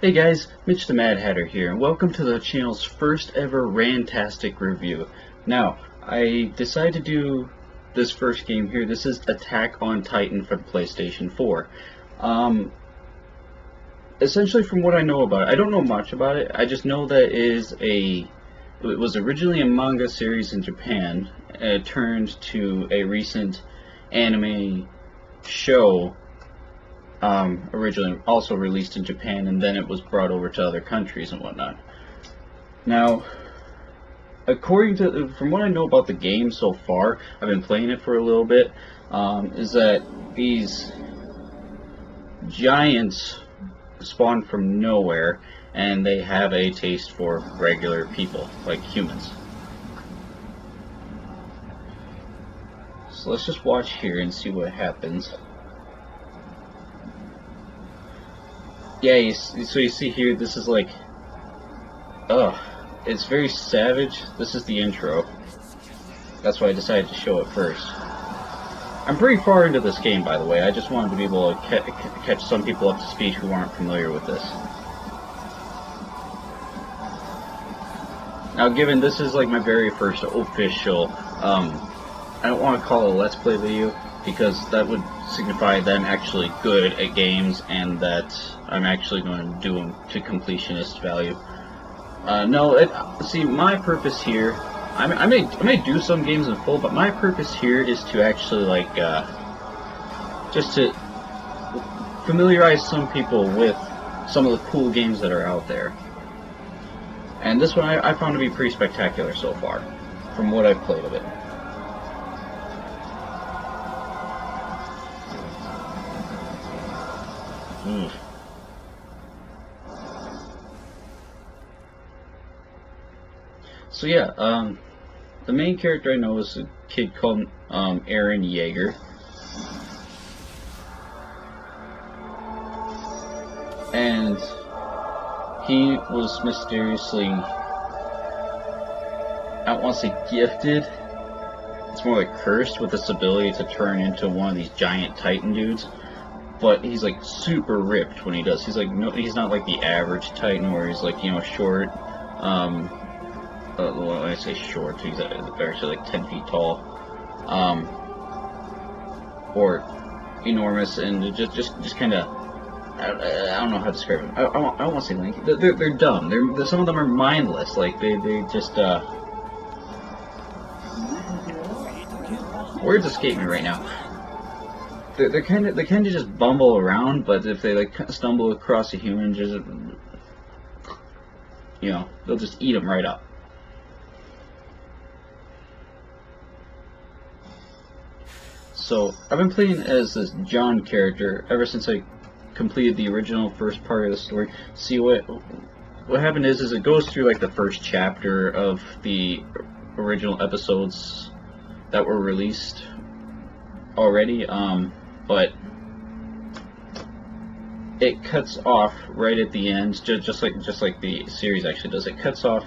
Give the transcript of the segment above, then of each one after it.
Hey guys, Mitch the Mad Hatter here, and welcome to the channel's first ever Rantastic review. Now, I decided to do this first game here. This is Attack on Titan for the PlayStation 4. Essentially, from what I know about it, I don't know much about it. I just know that it was originally a manga series in Japan, and it turned to a recent anime show. Originally also released in Japan, and then it was brought over to other countries and whatnot. Now, from what I know about the game so far, I've been playing it for a little bit, is that these giants spawn from nowhere, and they have a taste for regular people, like humans. So let's just watch here and see what happens. Yeah, so you see here, this is like, it's very savage. This is the intro. That's why I decided to show it first. I'm pretty far into this game, by the way. I just wanted to be able to catch some people up to speed who aren't familiar with this. Now, given this is like my very first official, I don't want to call it a Let's Play video, because that would signify that I'm actually good at games and that I'm actually going to do them to completionist value. See, my purpose here, I may do some games in full, but my purpose here is to actually, like, just to familiarize some people with some of the cool games that are out there. And this one I found to be pretty spectacular so far, from what I've played of it. So yeah, the main character I know is a kid called Eren Yeager, and he was mysteriously, I don't want to say gifted, it's more like cursed with this ability to turn into one of these giant Titan dudes. But he's like super ripped when he does. He's like he's not like the average Titan where he's like, you know, short. When I say short, he's actually like 10 feet tall, or enormous, and just kind of, I don't know how to describe them. I don't want to say lanky. They're dumb. Some of them are mindless. Like they just words escape me right now. They kind of just bumble around, but if they like stumble across a human, just, you know, they'll just eat them right up. So I've been playing as this John character ever since I completed the original first part of the story. See, what happened is it goes through like the first chapter of the original episodes that were released already, but it cuts off right at the end, just like the series actually does. It cuts off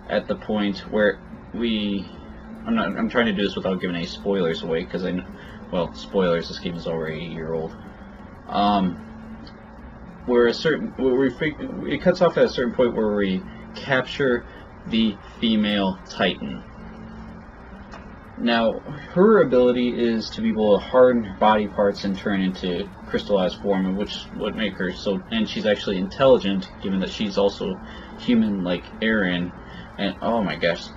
at the point where I'm trying to do this without giving any spoilers away, because well, spoilers, this game is already a year old. It cuts off at a certain point where we capture the female Titan. Now, her ability is to be able to harden her body parts and turn into crystallized form, which would make her so. And she's actually intelligent, given that she's also human, like Eren. And oh my gosh,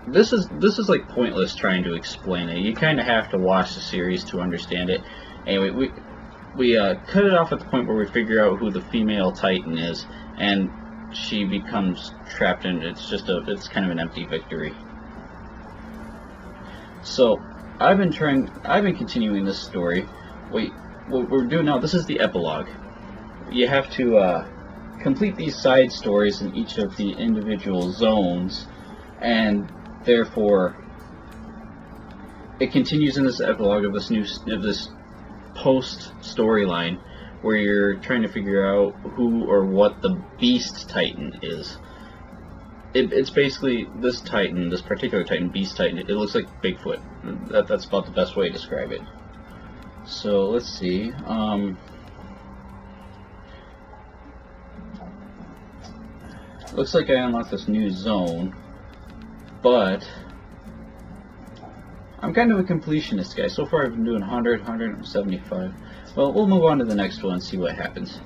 this is like pointless trying to explain it. You kind of have to watch the series to understand it. Anyway, we cut it off at the point where we figure out who the female Titan is, and she becomes trapped in. It's kind of an empty victory. So I've been continuing this story. What we're doing now, this is the epilogue. You have to complete these side stories in each of the individual zones, and therefore it continues in this epilogue of this post storyline where you're trying to figure out who or what the Beast Titan is. It's basically this Titan, this particular Titan, Beast Titan. It looks like Bigfoot. That's about the best way to describe it. So let's see. looks like I unlocked this new zone, but I'm kind of a completionist guy. So far I've been doing 100, 175. Well, we'll move on to the next one and see what happens.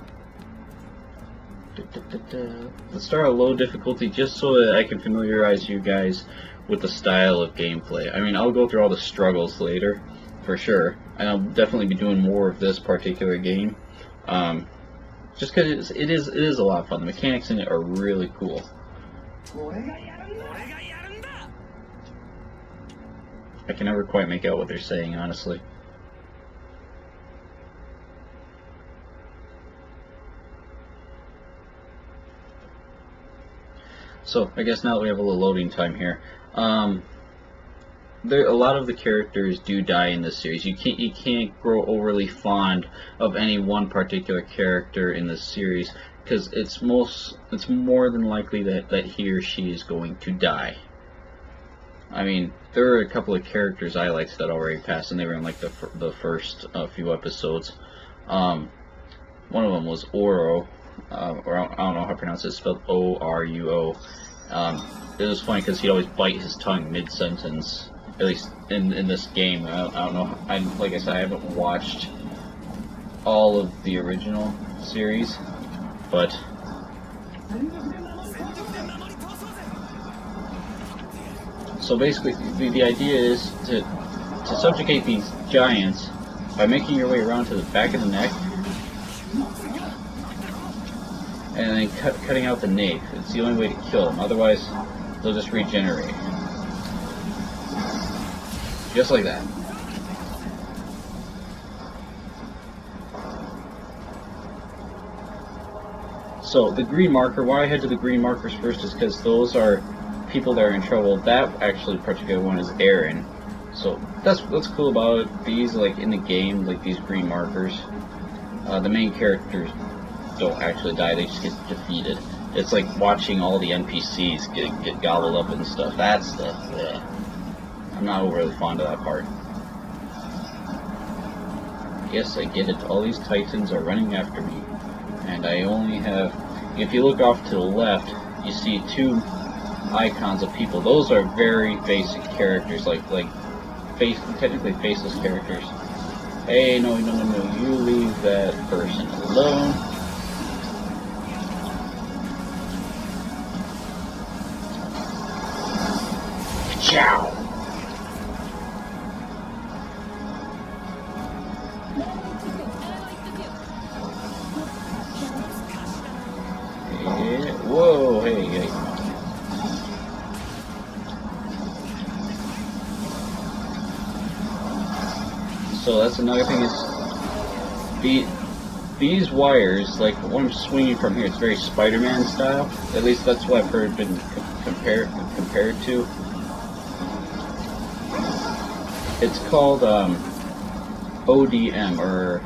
Let's start at low difficulty just so that I can familiarize you guys with the style of gameplay. I mean, I'll go through all the struggles later, for sure, and I'll definitely be doing more of this particular game, just because it is a lot of fun. The mechanics in it are really cool. I can never quite make out what they're saying, honestly. So, I guess now that we have a little loading time here, a lot of the characters do die in this series. You can't grow overly fond of any one particular character in this series, because it's more than likely that he or she is going to die. I mean, there are a couple of characters I liked that already passed, and they were in like the first few episodes. One of them was Oro. Or I don't know how to pronounce it. It's spelled O-R-U-O. It was funny because he'd always bite his tongue mid-sentence, at least in this game. I don't know. Like I said, I haven't watched all of the original series, but so basically the idea is to subjugate these giants by making your way around to the back of the neck and then cutting out the nape. It's the only way to kill them, otherwise they'll just regenerate. Just like that. So the green marker, why I head to the green markers first is because those are people that are in trouble. That actually particular one is Aaron. So that's what's cool about it. These, like in the game, like these green markers, the main characters don't actually die, they just get defeated. It's like watching all the NPCs get gobbled up and stuff. That stuff, yeah. I'm not overly fond of that part. Yes, I get it. All these titans are running after me. And I only have... If you look off to the left, you see two icons of people. Those are very basic characters, technically faceless characters. Hey, no, you leave that person alone. Ciao! Yeah. Whoa, hey. So that's another thing is these wires, like when I'm swinging from here, it's very Spider-Man style. At least that's what I've heard been compared to. It's called ODM, or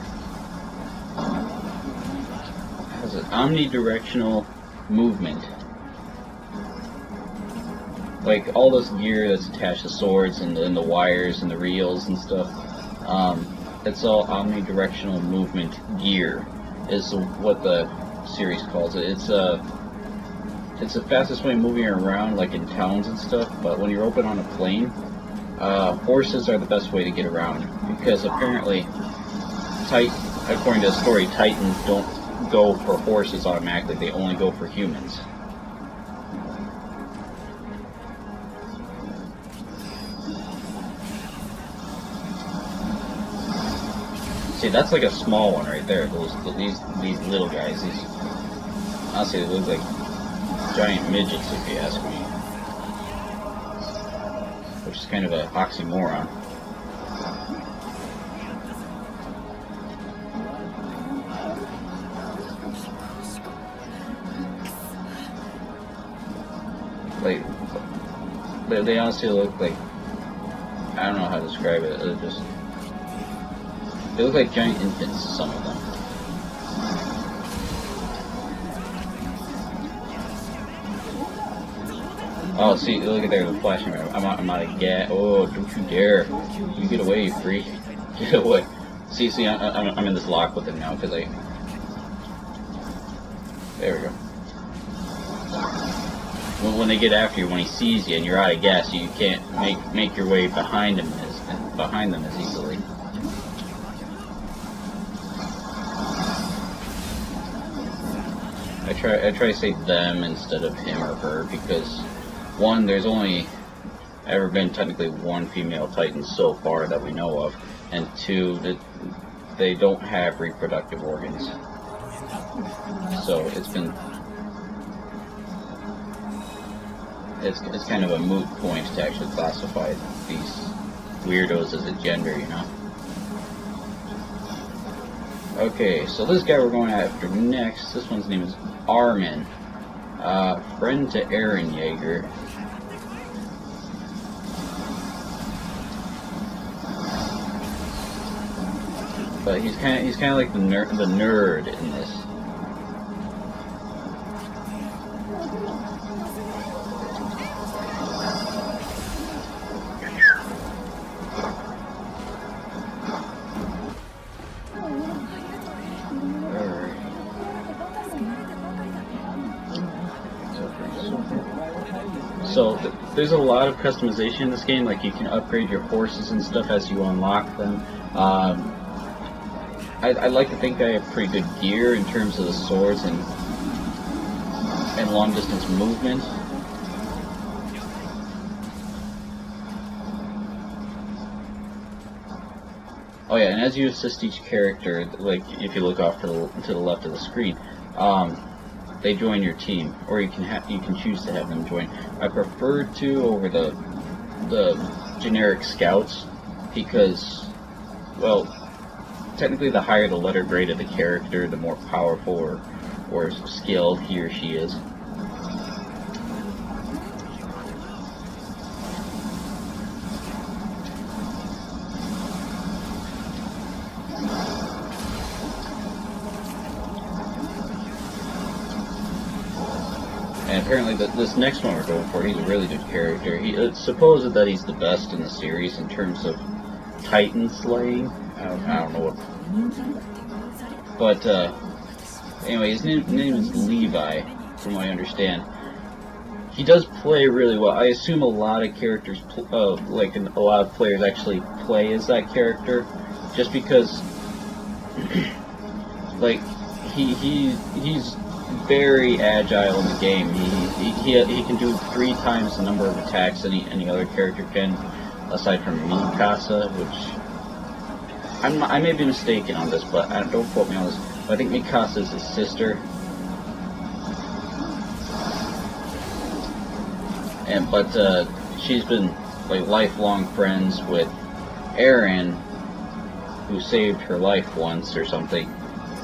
how's it? Omnidirectional movement. Like all this gear that's attached to swords and the wires and the reels and stuff. It's all omnidirectional movement gear, is what the series calls it. It's the fastest way of moving around, like in towns and stuff. But when you're open on a plane, horses are the best way to get around, because apparently, according to the story, Titans don't go for horses automatically, they only go for humans. See, that's like a small one right there. These little guys, honestly, they look like giant midgets if you ask me. Which is kind of an oxymoron. Like, they honestly look like, I don't know how to describe it. They look like giant infants, some of them. Oh, see, look at there, the flashing red. I'm out of gas. Oh, don't you dare. You get away, you freak. Get away. See, I'm in this lock with him now, because there we go. when they get after you, when he sees you and you're out of gas, you can't make your way behind them as easily. I try to say them instead of him or her because one, there's only ever been technically one female Titan so far that we know of, and two, that they don't have reproductive organs. So it's kind of a moot point to actually classify these weirdos as a gender, you know? Okay, so this guy we're going after next, this one's name is Armin. Friend to Eren Yeager. But he's kind of like the nerd in this. So there's a lot of customization in this game. Like you can upgrade your horses and stuff as you unlock them. I'd like to think I have pretty good gear in terms of the swords and long distance movement. Oh yeah, and as you assist each character, like if you look off to the left of the screen, they join your team, or you can choose to have them join. I prefer to over the generic scouts because, well, technically the higher the letter grade of the character, the more powerful or skilled he or she is. And apparently this next one we're going for, he's a really good character. It's supposed that he's the best in the series in terms of Titan slaying. I don't know what. But anyway, his name is Levi, from what I understand. He does play really well. I assume a lot of characters, a lot of players actually play as that character, just because, like, he's very agile in the game. He can do 3 times the number of attacks any other character can, aside from Mikasa, which I may be mistaken on this, but don't quote me on this. But I think Mikasa is his sister, but she's been like lifelong friends with Eren, who saved her life once or something.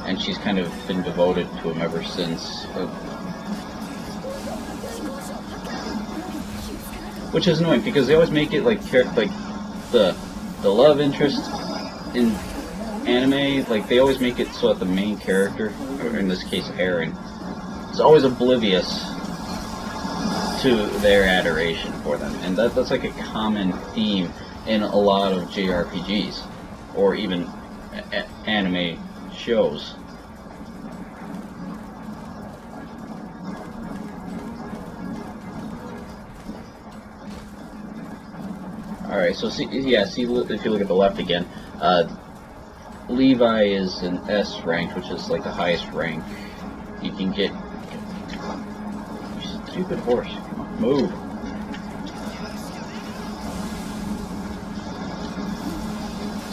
And she's kind of been devoted to him ever since. Which is annoying because they always make it like the love interest in anime, like they always make it so that the main character, or in this case Eren, is always oblivious to their adoration for them. And that's like a common theme in a lot of JRPGs or even anime shows. Alright, so see if you look at the left again, Levi is an S rank, which is like the highest rank you can get. You stupid horse, come on, move.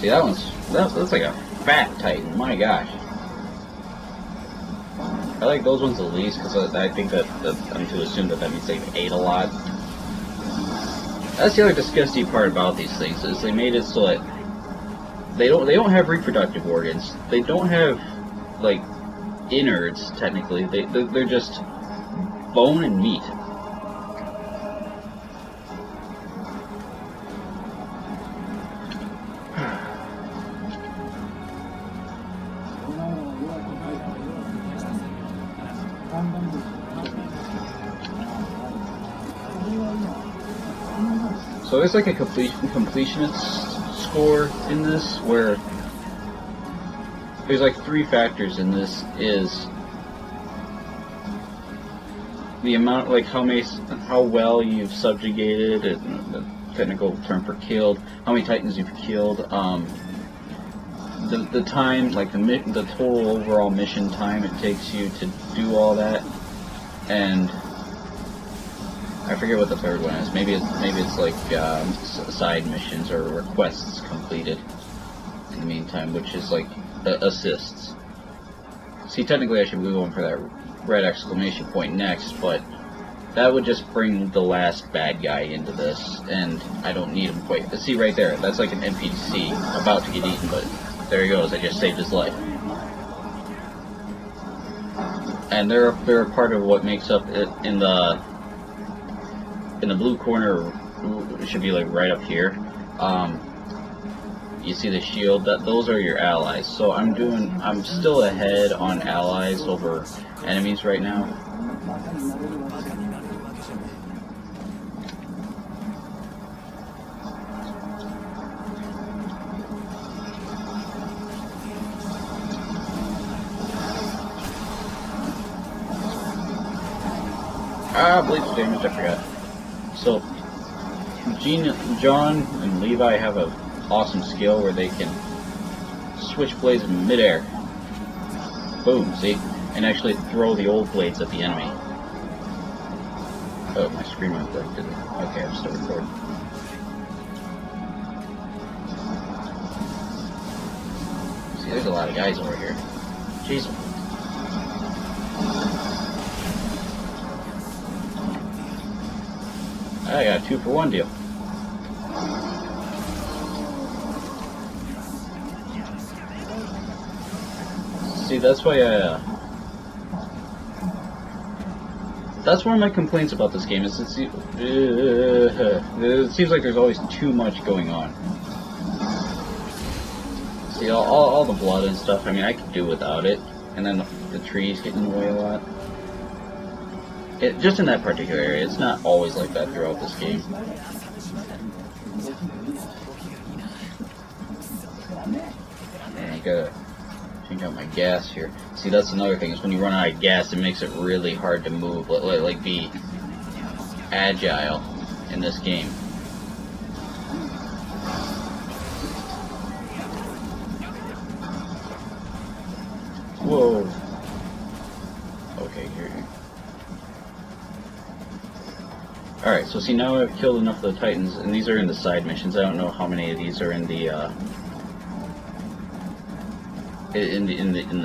See, that's like a fat Titan, my gosh. I like those ones the least because I think that I'm to assume that means they've ate a lot. That's the other disgusting part about these things, is they made it so that they don't have reproductive organs. They don't have like innards technically. They're just bone and meat. So there's like a completionist score in this, where there's like 3 factors in this. Is the amount, like how well you've subjugated, and the technical term for killed, how many Titans you've killed, the time, like the total overall mission time it takes you to do all that, and I forget what the third one is. Maybe it's like side missions or requests completed in the meantime, which is like assists. See, technically I should be going for that red exclamation point next, but that would just bring the last bad guy into this, and I don't need him quite. See right there, that's like an NPC about to get eaten, but there he goes. I just saved his life. And they're a part of what makes up it in the blue corner. It should be like right up here. You see the shield? Those are your allies. So I'm still ahead on allies over enemies right now. Bleach damage, I forgot. So, John and Levi have a awesome skill where they can switch blades in midair. Boom, see? And actually throw the old blades at the enemy. Oh, my screen went black, did it? Okay, I'm still recording. See, there's a lot of guys over here. Jeez. I got a 2-for-1 deal. See, that's why that's one of my complaints about this game. Is it seems like there's always too much going on. See, all the blood and stuff. I mean, I could do without it, and then the trees get in the way a lot. Just in that particular area, it's not always like that throughout this game. And I gotta change out my gas here. See, that's another thing, is when you run out of gas, it makes it really hard to move, like be agile in this game. Whoa. Okay, here. Alright, so see, now I've killed enough of the Titans, and these are in the side missions. I don't know how many of these are in the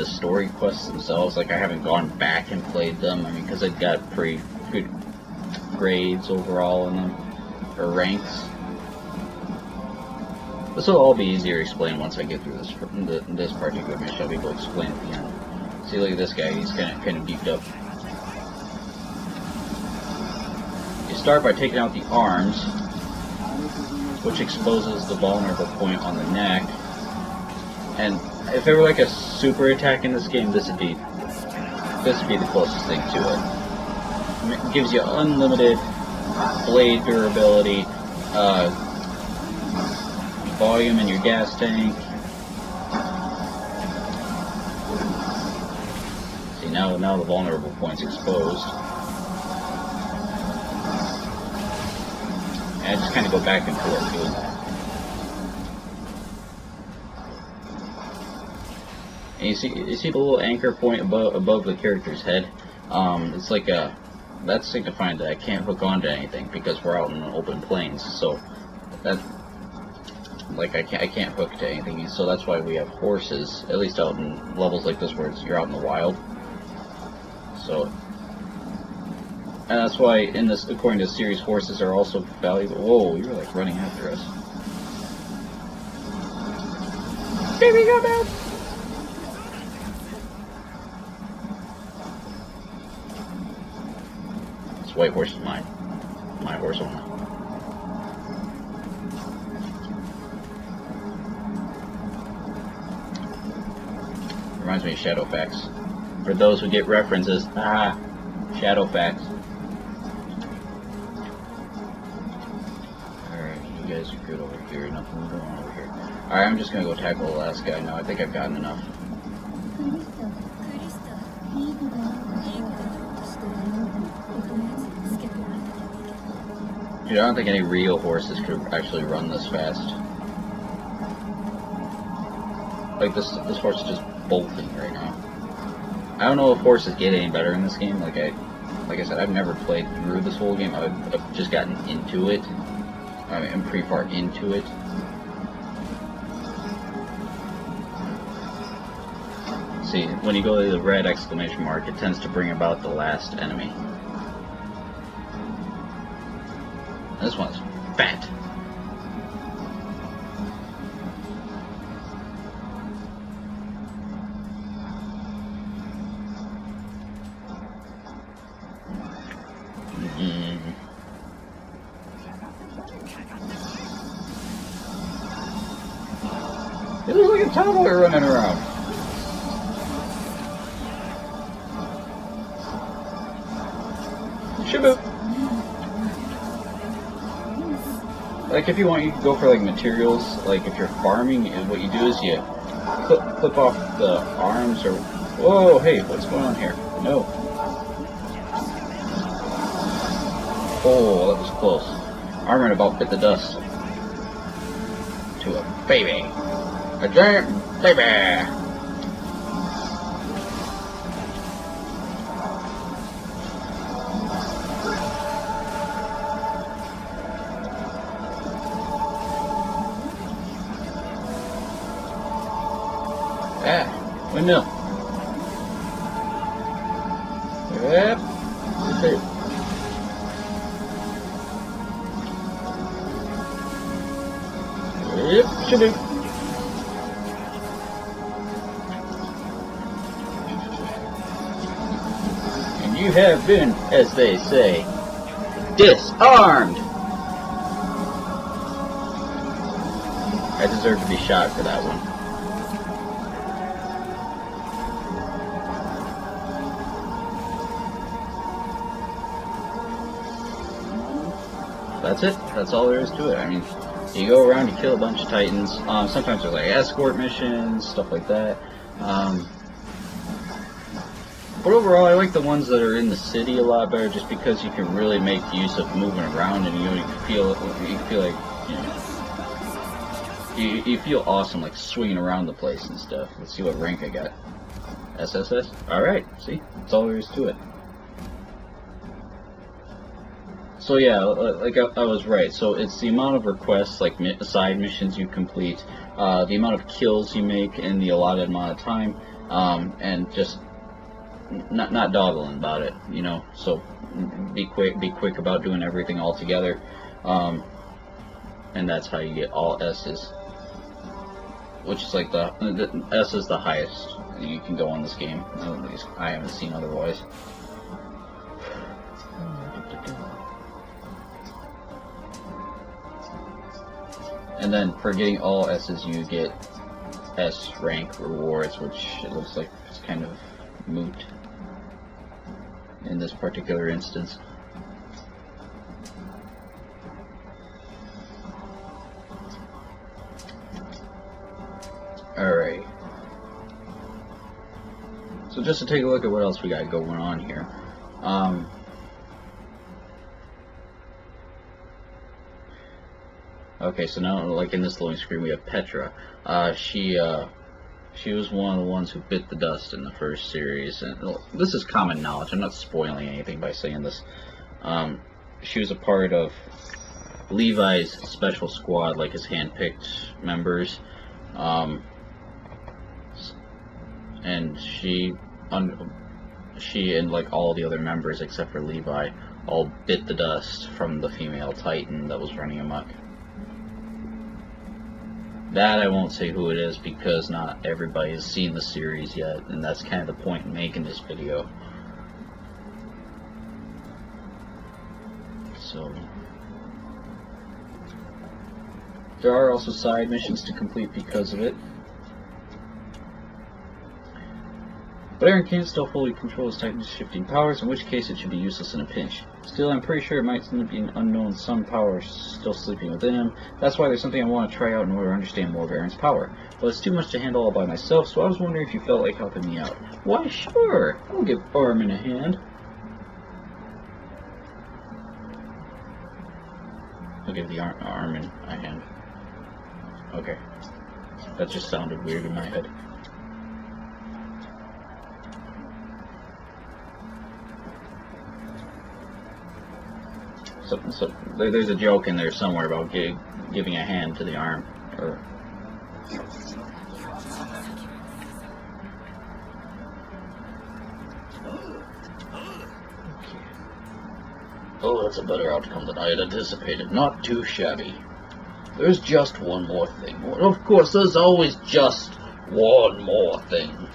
story quests themselves. Like, I haven't gone back and played them. I mean, because I've got pretty good grades overall in them, or ranks. This will all be easier to explain once I get through this particular mission. I'll be able to explain at the end. See, look at this guy. He's kind of beefed up. Start by taking out the arms, which exposes the vulnerable point on the neck. And if there were like a super attack in this game, this would be the closest thing to it. It gives you unlimited blade durability, volume in your gas tank. See, now the vulnerable point's exposed. And I just kind of go back and forth doing that. And you see the little anchor point above the character's head? It's like that's signifying that I can't hook onto anything because we're out in open plains. So that, like, I can't hook to anything. So that's why we have horses, at least out in levels like this where you're out in the wild. So. And that's why, according to the series, horses are also valuable. Whoa, you're like running after us. Baby, go down! This white horse is mine. My horse only. Reminds me of Shadowfax. For those who get references, Shadowfax. You guys are good over here, nothing going on over here. Alright, I'm just gonna go tackle the last guy now. I think I've gotten enough. Dude, I don't think any real horses could actually run this fast. Like this horse is just bolting right now. I don't know if horses get any better in this game. Like I said, I've never played through this whole game. I've just gotten into it. I mean, I'm pretty far into it. See, when you go to the red exclamation mark, it tends to bring about the last enemy. This one's fat. It looks like a toddler running around. Shaboop. Like if you want, you can go for like materials. Like if you're farming, what you do is you clip off the arms or... Whoa, hey, what's going on here? No. Oh, that was close. Armor about bit the dust. To a baby. A giant baby! Ah, windmill. Yep. Yep, should do. And you have been, as they say, disarmed! I deserve to be shot for that one. That's it. That's all there is to it. I mean, you go around, you kill a bunch of titans. Sometimes there's like escort missions, stuff like that. But overall, I like the ones that are in the city a lot better, just because you can really make use of moving around, and you feel like you feel awesome, like swinging around the place and stuff. Let's see what rank I got. SSS. All right. See, that's all there is to it. So yeah, like I was right. So it's the amount of requests, like side missions you complete, the amount of kills you make in the allotted amount of time, and just not dawdling about it, you know. So be quick about doing everything all together, and that's how you get all S's, which is like the S is the highest you can go on this game. At least I haven't seen otherwise. And then for getting all S's, you get S rank rewards, which it looks like it's kind of moot in this particular instance. Alright. So just to take a look at what else we got going on here. Okay, so now, like in this loading screen, we have Petra. She was one of the ones who bit the dust in the first series, and this is common knowledge. I'm not spoiling anything by saying this. She was a part of Levi's special squad, like his hand-picked members, and she and like all the other members except for Levi all bit the dust from the female Titan that was running amok. That I won't say who it is, because not everybody has seen the series yet, and that's kind of the point in making this video. So there are also side missions to complete because of it. But Aaron can't still fully control his Titan's shifting powers, in which case it should be useless in a pinch. Still, I'm pretty sure it might be an unknown sun power still sleeping within him. That's why there's something I want to try out in order to understand more of Aaron's power. But it's too much to handle all by myself, so I was wondering if you felt like helping me out. Why, sure! I'll give Armin a hand. give the arm in a hand. Okay. That just sounded weird in my head. So there's a joke in there somewhere about giving a hand to the arm. Or oh, that's a better outcome than I had anticipated. Not too shabby. There's just one more thing. Of course, there's always just one more thing.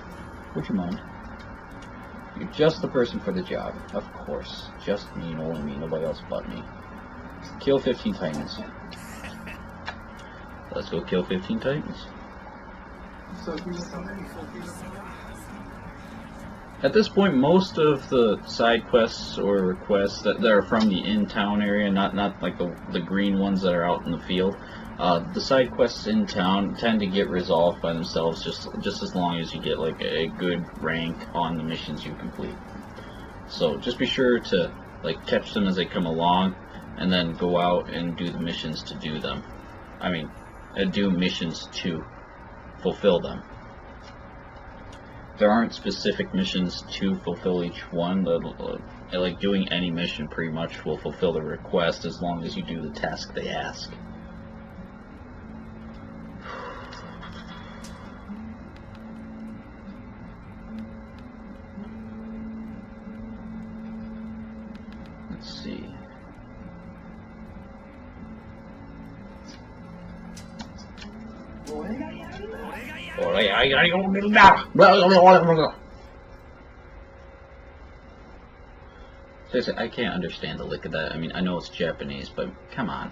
Would you mind? You're just the person for the job. Of course. Just me and only me. Nobody else but me. Kill 15 Titans. Let's go kill 15 Titans. At this point, most of the side quests or requests that are from the in-town area, not like the green ones that are out in the field, the side quests in town tend to get resolved by themselves just as long as you get like a good rank on the missions you complete. So just be sure to like catch them as they come along, and then go out and do the missions to do them. I mean, do missions to fulfill them. There aren't specific missions to fulfill each one. Like doing any mission pretty much will fulfill the request as long as you do the task they ask. Let's see. Seriously, I can't understand the lick of that. I mean, I know it's Japanese, but come on.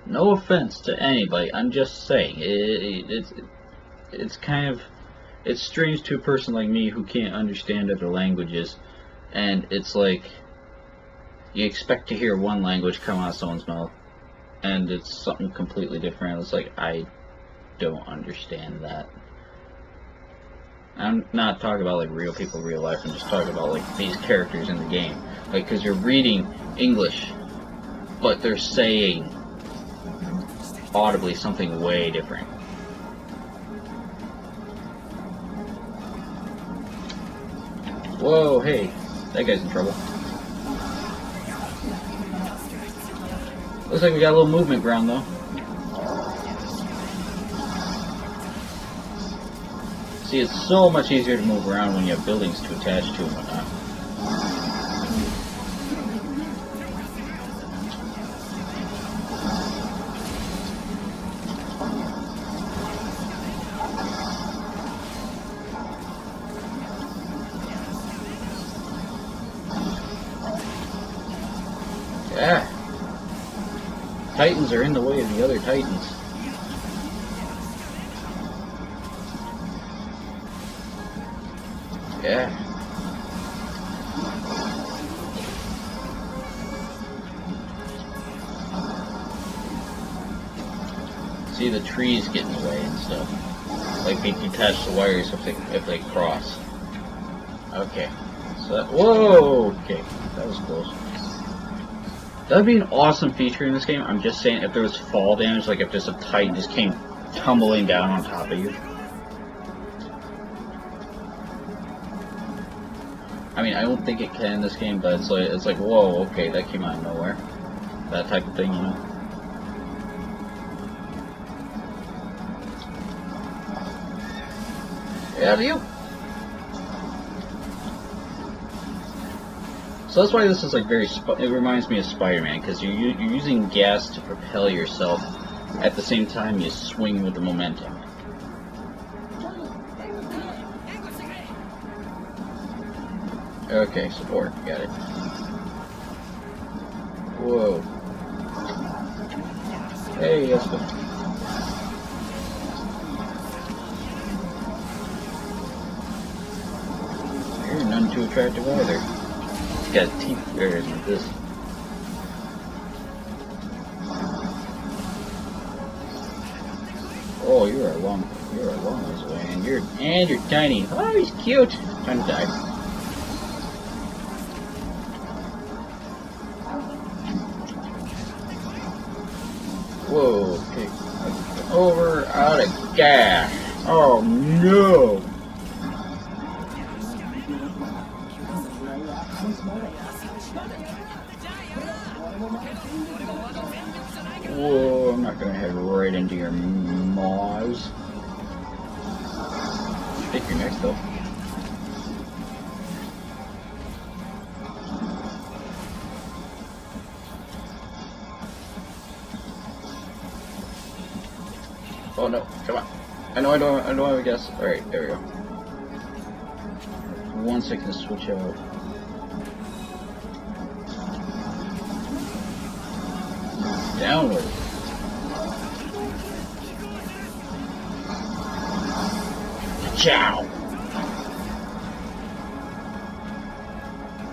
No offense to anybody, I'm just saying, it's kind of, it's strange to a person like me who can't understand other languages, and it's like, you expect to hear one language come out of someone's mouth, and it's something completely different. It's like, I don't understand that. I'm not talking about like real people, real life. I'm just talking about like these characters in the game. Like, because you're reading English, but they're saying audibly something way different. Whoa, hey, that guy's in trouble. Looks like we got a little movement ground though. See, it's so much easier to move around when you have buildings to attach to and whatnot. Yeah. Titans are in the way of the other Titans. Yeah. See, the trees get in the way and stuff. Like they detach the wires if they cross. Okay. So that, whoa. Okay, that was close. That would be an awesome feature in this game. I'm just saying, if there was fall damage, like if just a Titan just came tumbling down on top of you. I mean, I don't think it can in this game, but it's like, whoa, okay, that came out of nowhere. That type of thing, you know. Yeah, you. So that's why this is like very. It reminds me of Spider-Man, because you're using gas to propel yourself. At the same time, you swing with the momentum. Okay, support. Got it. Whoa. Hey, that's good. You're none too attractive either. He's got teeth areas like this. Oh, you're a long ways away, and you're tiny. Oh, he's cute. Time to die. Whoa, okay. Over, out of gas. Oh no! Whoa, I'm not gonna head right into your maws. I think you're next though. Oh no, come on. I don't have a guess. Alright, there we go. 1 second to switch out. Downward. Ciao.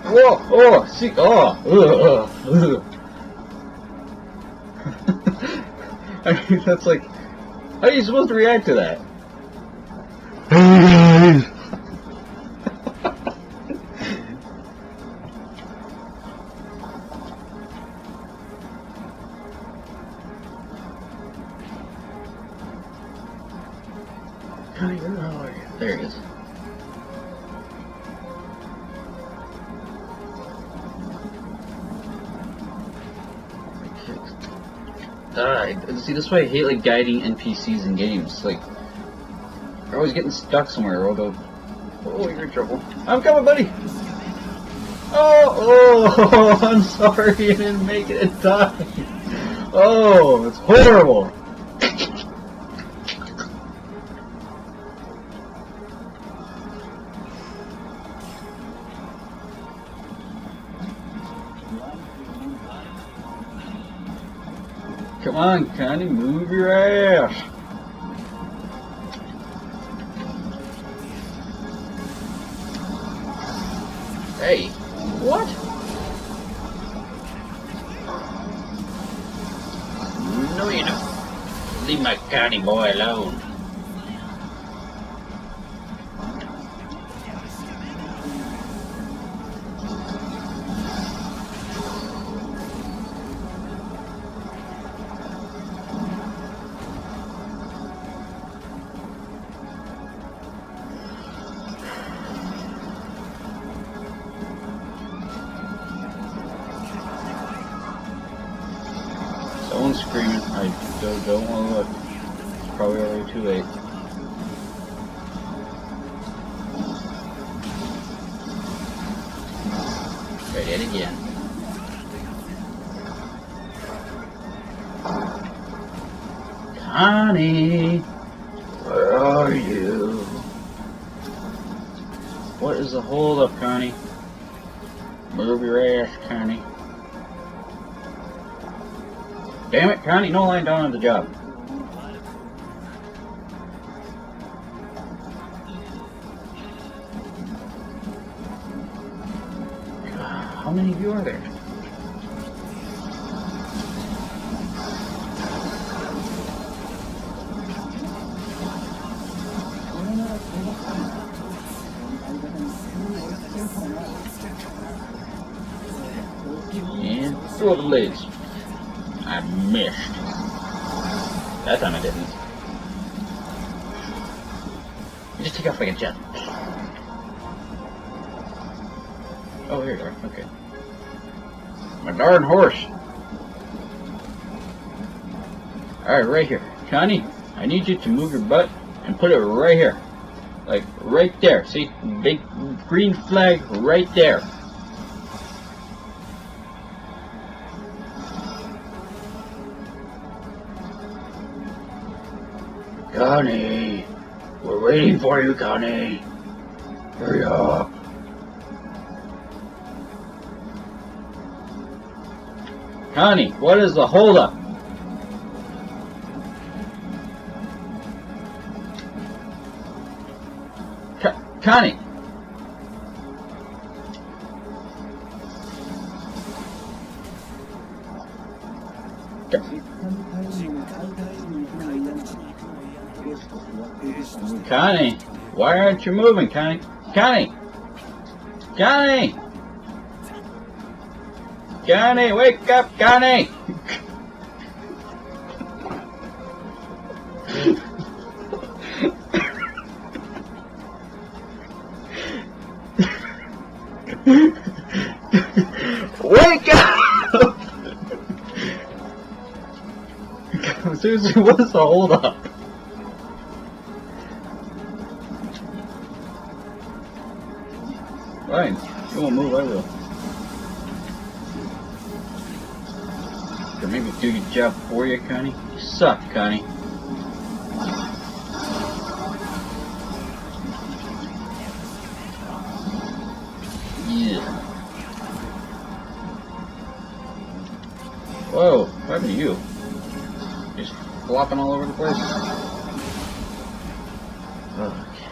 Whoa! Oh! See! Oh! I mean, that's like. How are you supposed to react to that? There he is. See, this is why I hate like guiding NPCs in games. Like, they're always getting stuck somewhere. Or they'll, oh, you're in trouble. I'm coming, buddy. Oh, I'm sorry, I didn't make it in time. Oh, it's horrible. Come on, Connie, move your ass. Hey, what? No, you don't. Leave my Connie boy alone. Someone's screaming. I don't want to look. It's probably already too late. Try it again. Connie, where are you? What is the hold up, Connie? Move your ass, Connie. Damn it, Connie, no lying down on the job. God, how many of you are there? And throw the blades. I missed. That time I didn't. You just take off like a jet. Oh, here you are. Okay. My darn horse. Alright, right here. Connie, I need you to move your butt and put it right here. Like, right there. See? Big green flag right there. Connie, we're waiting for you, Connie. Hurry up. Connie, what is the holdup? Connie. Connie, why aren't you moving, Connie? Connie! Connie! Connie, wake up, Connie! Wake up! Seriously, what's the hold up? Fine, you won't move, I will. Or maybe do your job for you, Connie. You suck, Connie. Yeah. Whoa, what happened to you? Just flopping all over the place. Okay.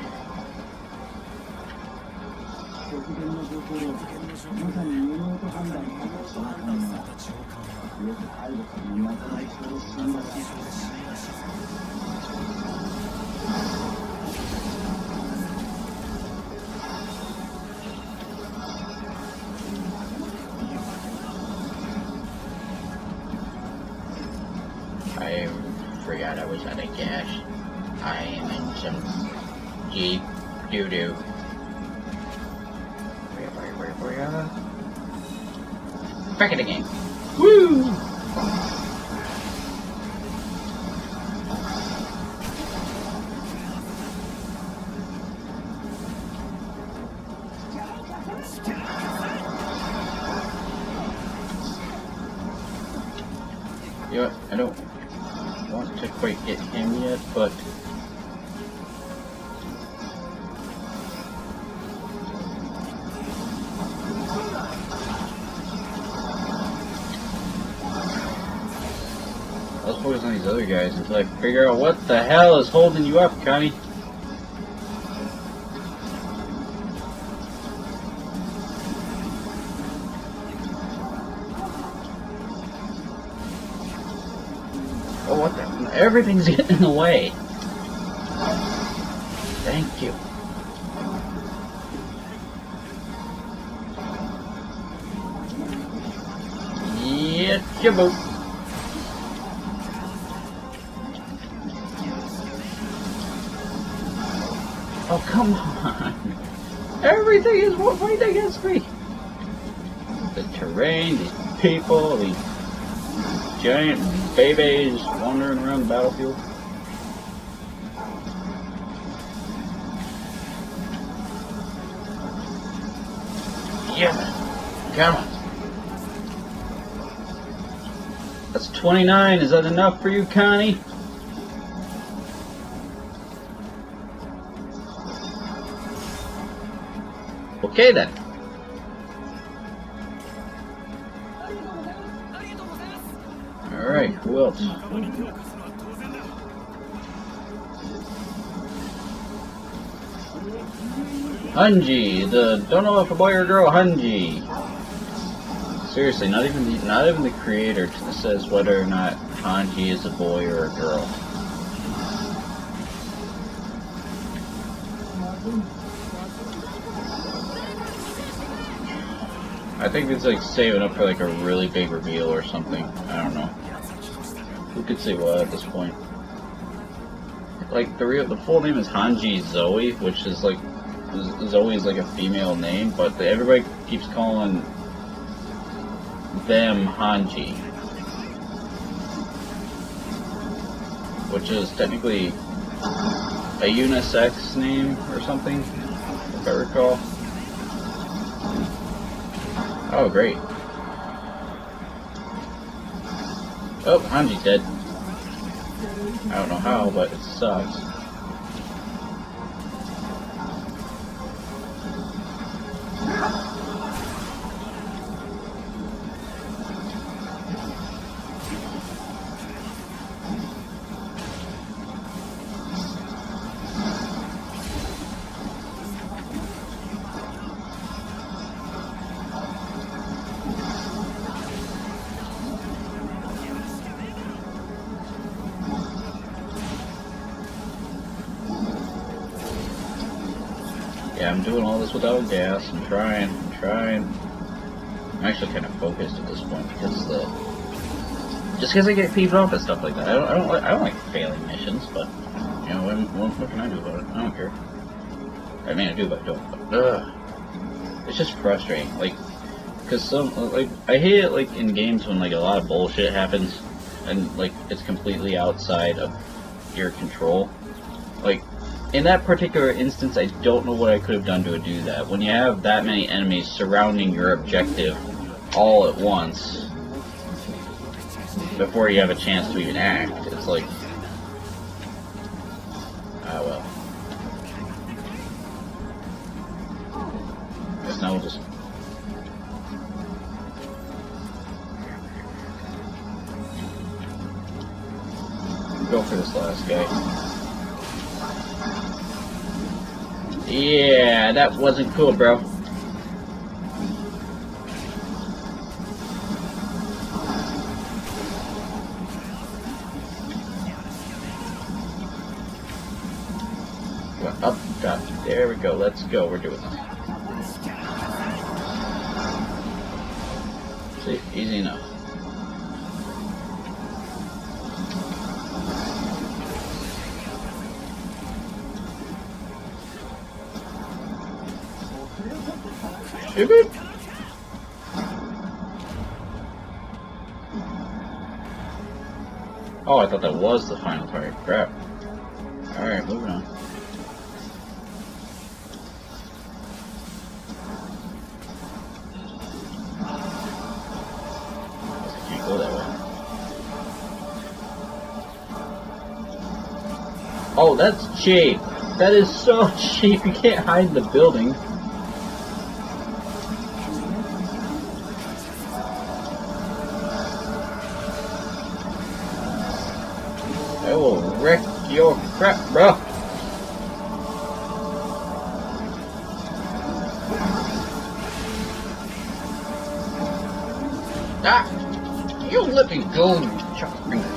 I forgot I was out of gas. I am in some Jeep doo-doo. Back it again. Woo! You know what? I don't want to quite get him yet, but I'll focus on these other guys until I figure out what the hell is holding you up, Connie. Oh, what the? Everything's getting in the way. Thank you. Yeah, jibbo. Oh, come on. Everything is fighting against me. The terrain, these people, these giant babies wandering around the battlefield. Yeah, come on. That's 29. Is that enough for you, Connie? Okay then. Alright, who else? Hanji, don't know if a boy or girl, Hanji. Seriously, not even the creator says whether or not Hanji is a boy or a girl. I think it's like saving up for like a really big reveal or something. I don't know. Who could say what at this point? Like the full name is Hanji Zoe, which is like Zoe is like a female name, but everybody keeps calling them Hanji, which is technically a unisex name or something, if I recall. Oh, great. Oh, Hanji's dead. I don't know how, but it sucks. Yeah, I'm doing all this without gas. I'm trying. I'm actually kind of focused at this point because just because I get peeved off at stuff like that. I don't like failing missions, but you know what can I do about it? I don't care. I mean, I do, but I don't. But, it's just frustrating. Like, cause I hate it like in games when like a lot of bullshit happens, and like it's completely outside of your control. Like, in that particular instance, I don't know what I could have done to do that. When you have that many enemies surrounding your objective all at once, before you have a chance to even act, it's like, ah well. Guess now we'll just go for this last guy. Yeah, that wasn't cool, bro. Up, top. There we go. Let's go. We're doing this. See, easy enough. Shoot it. Oh, I thought that was the final target. Crap. Alright, moving on. I can't go that way. Oh, that's cheap. That is so cheap. You can't hide in the building. I will wreck your crap, bro. Ah! You let me go, you chocolate finger.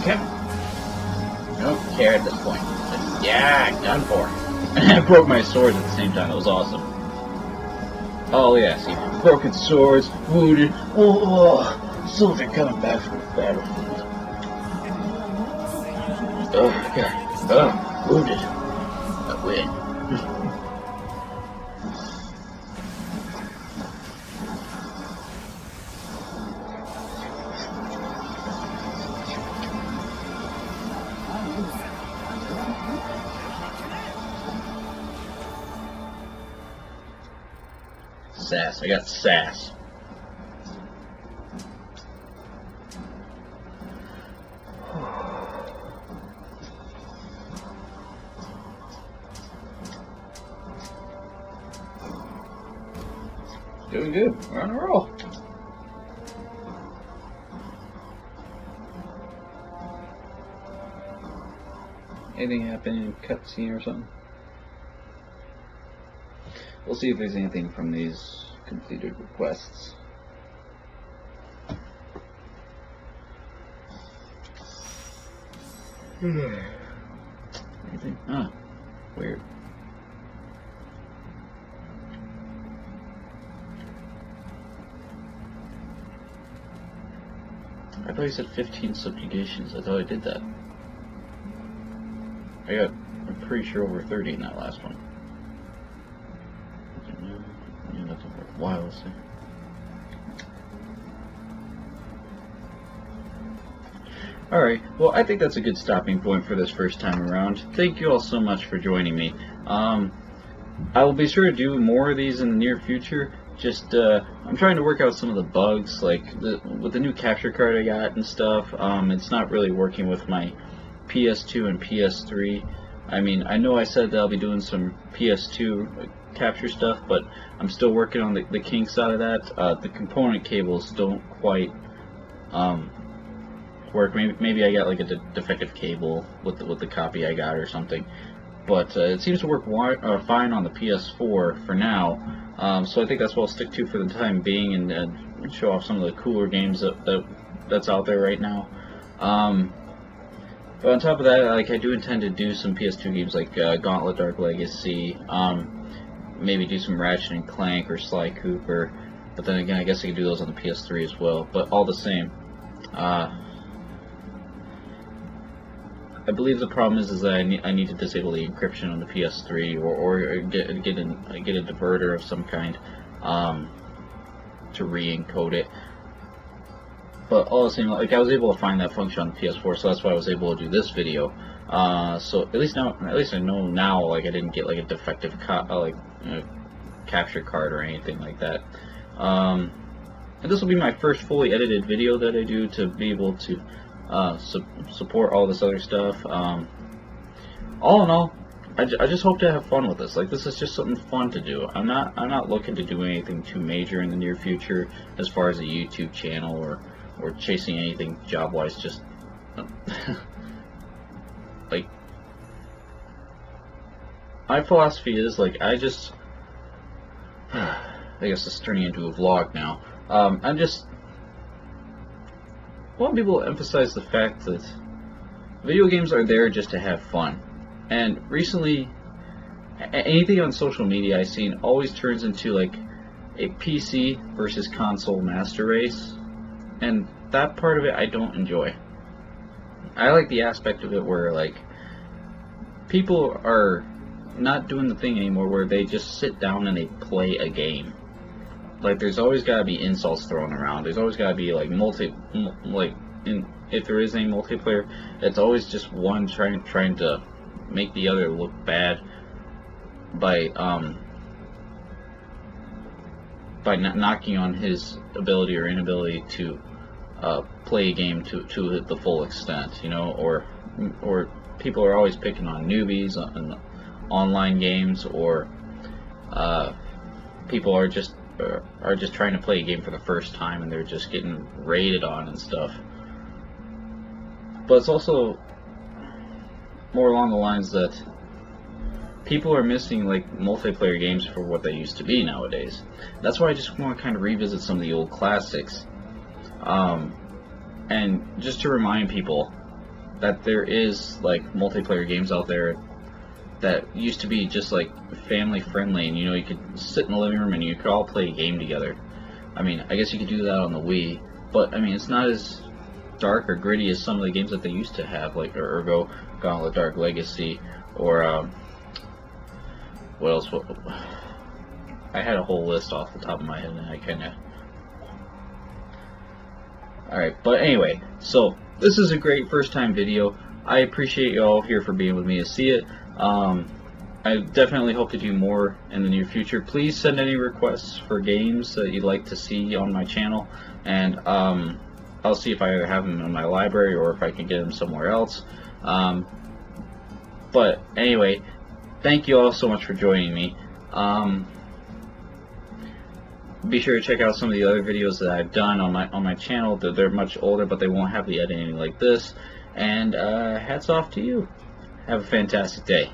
Okay. I don't care at this point. Just, yeah, done for. And I broke my swords at the same time. That was awesome. Oh yeah, see, broken swords, wounded. Oh, soldier coming back from the battlefield. Oh god. Oh, wounded. I win. Sass. I got sass. Doing good. We're on a roll. Anything happen in cutscene or something? We'll see if there's anything from these completed requests. Anything? Ah, weird. I thought you said 15 subjugations. I thought I did that. I'm pretty sure over 30 in that last one. Nothing worthwhile, let's see. Alright, well I think that's a good stopping point for this first time around. Thank you all so much for joining me. I will be sure to do more of these in the near future. Just, I'm trying to work out some of the bugs, like with the new capture card I got and stuff. It's not really working with my PS2 and PS3. I mean, I know I said that I'll be doing some PS2 capture stuff, but I'm still working on the kinks out of that. The component cables don't quite work. Maybe I got like a defective cable with the copy I got or something. But it seems to work fine on the PS4 for now. So I think that's what I'll stick to for the time being, and show off some of the cooler games that's out there right now. But on top of that, like, I do intend to do some PS2 games like Gauntlet Dark Legacy, maybe do some Ratchet and Clank or Sly Cooper. But then again, I guess I could do those on the PS3 as well. But all the same, I believe the problem is that I need to disable the encryption on the PS3 or get a diverter of some kind to re-encode it. But all the same, like, I was able to find that function on the PS4, so that's why I was able to do this video. So at least I know now, like, I didn't get like a defective capture card or anything like that. And this will be my first fully edited video that I do to be able to support all this other stuff. All in all, I just hope to have fun with this. Like, this is just something fun to do. I'm not looking to do anything too major in the near future as far as a YouTube channel or chasing anything job-wise. Just like, my philosophy is, like, I guess it's turning into a vlog now. I just want people to emphasize the fact that video games are there just to have fun. And recently, anything on social media I've seen always turns into like a PC versus console master race, and that part of it I don't enjoy. I like the aspect of it where, like, people are not doing the thing anymore where they just sit down and they play a game. Like, there's always got to be insults thrown around. There's always got to be like if there is any multiplayer, it's always just one trying to make the other look bad by knocking on his ability or inability to play a game to the full extent, you know, or people are always picking on newbies on online games, or people are just trying to play a game for the first time and they're just getting rated on and stuff. But it's also more along the lines that people are missing, like, multiplayer games for what they used to be nowadays. That's why I just want to kind of revisit some of the old classics, and just to remind people that there is, like, multiplayer games out there that used to be just, like, family friendly, and, you know, you could sit in the living room and you could all play a game together. I mean, I guess you could do that on the Wii, but I mean, it's not as dark or gritty as some of the games that they used to have, like Ergo, Gauntlet Dark Legacy, or what else? I had a whole list off the top of my head and I kinda... Alright, but anyway, so this is a great first time video. I appreciate you all here for being with me to see it. I definitely hope to do more in the near future. Please send any requests for games that you'd like to see on my channel, and I'll see if I either have them in my library or if I can get them somewhere else. But anyway, thank you all so much for joining me. Be sure to check out some of the other videos that I've done on my channel. They're much older, but they won't have the editing like this. And hats off to you. Have a fantastic day.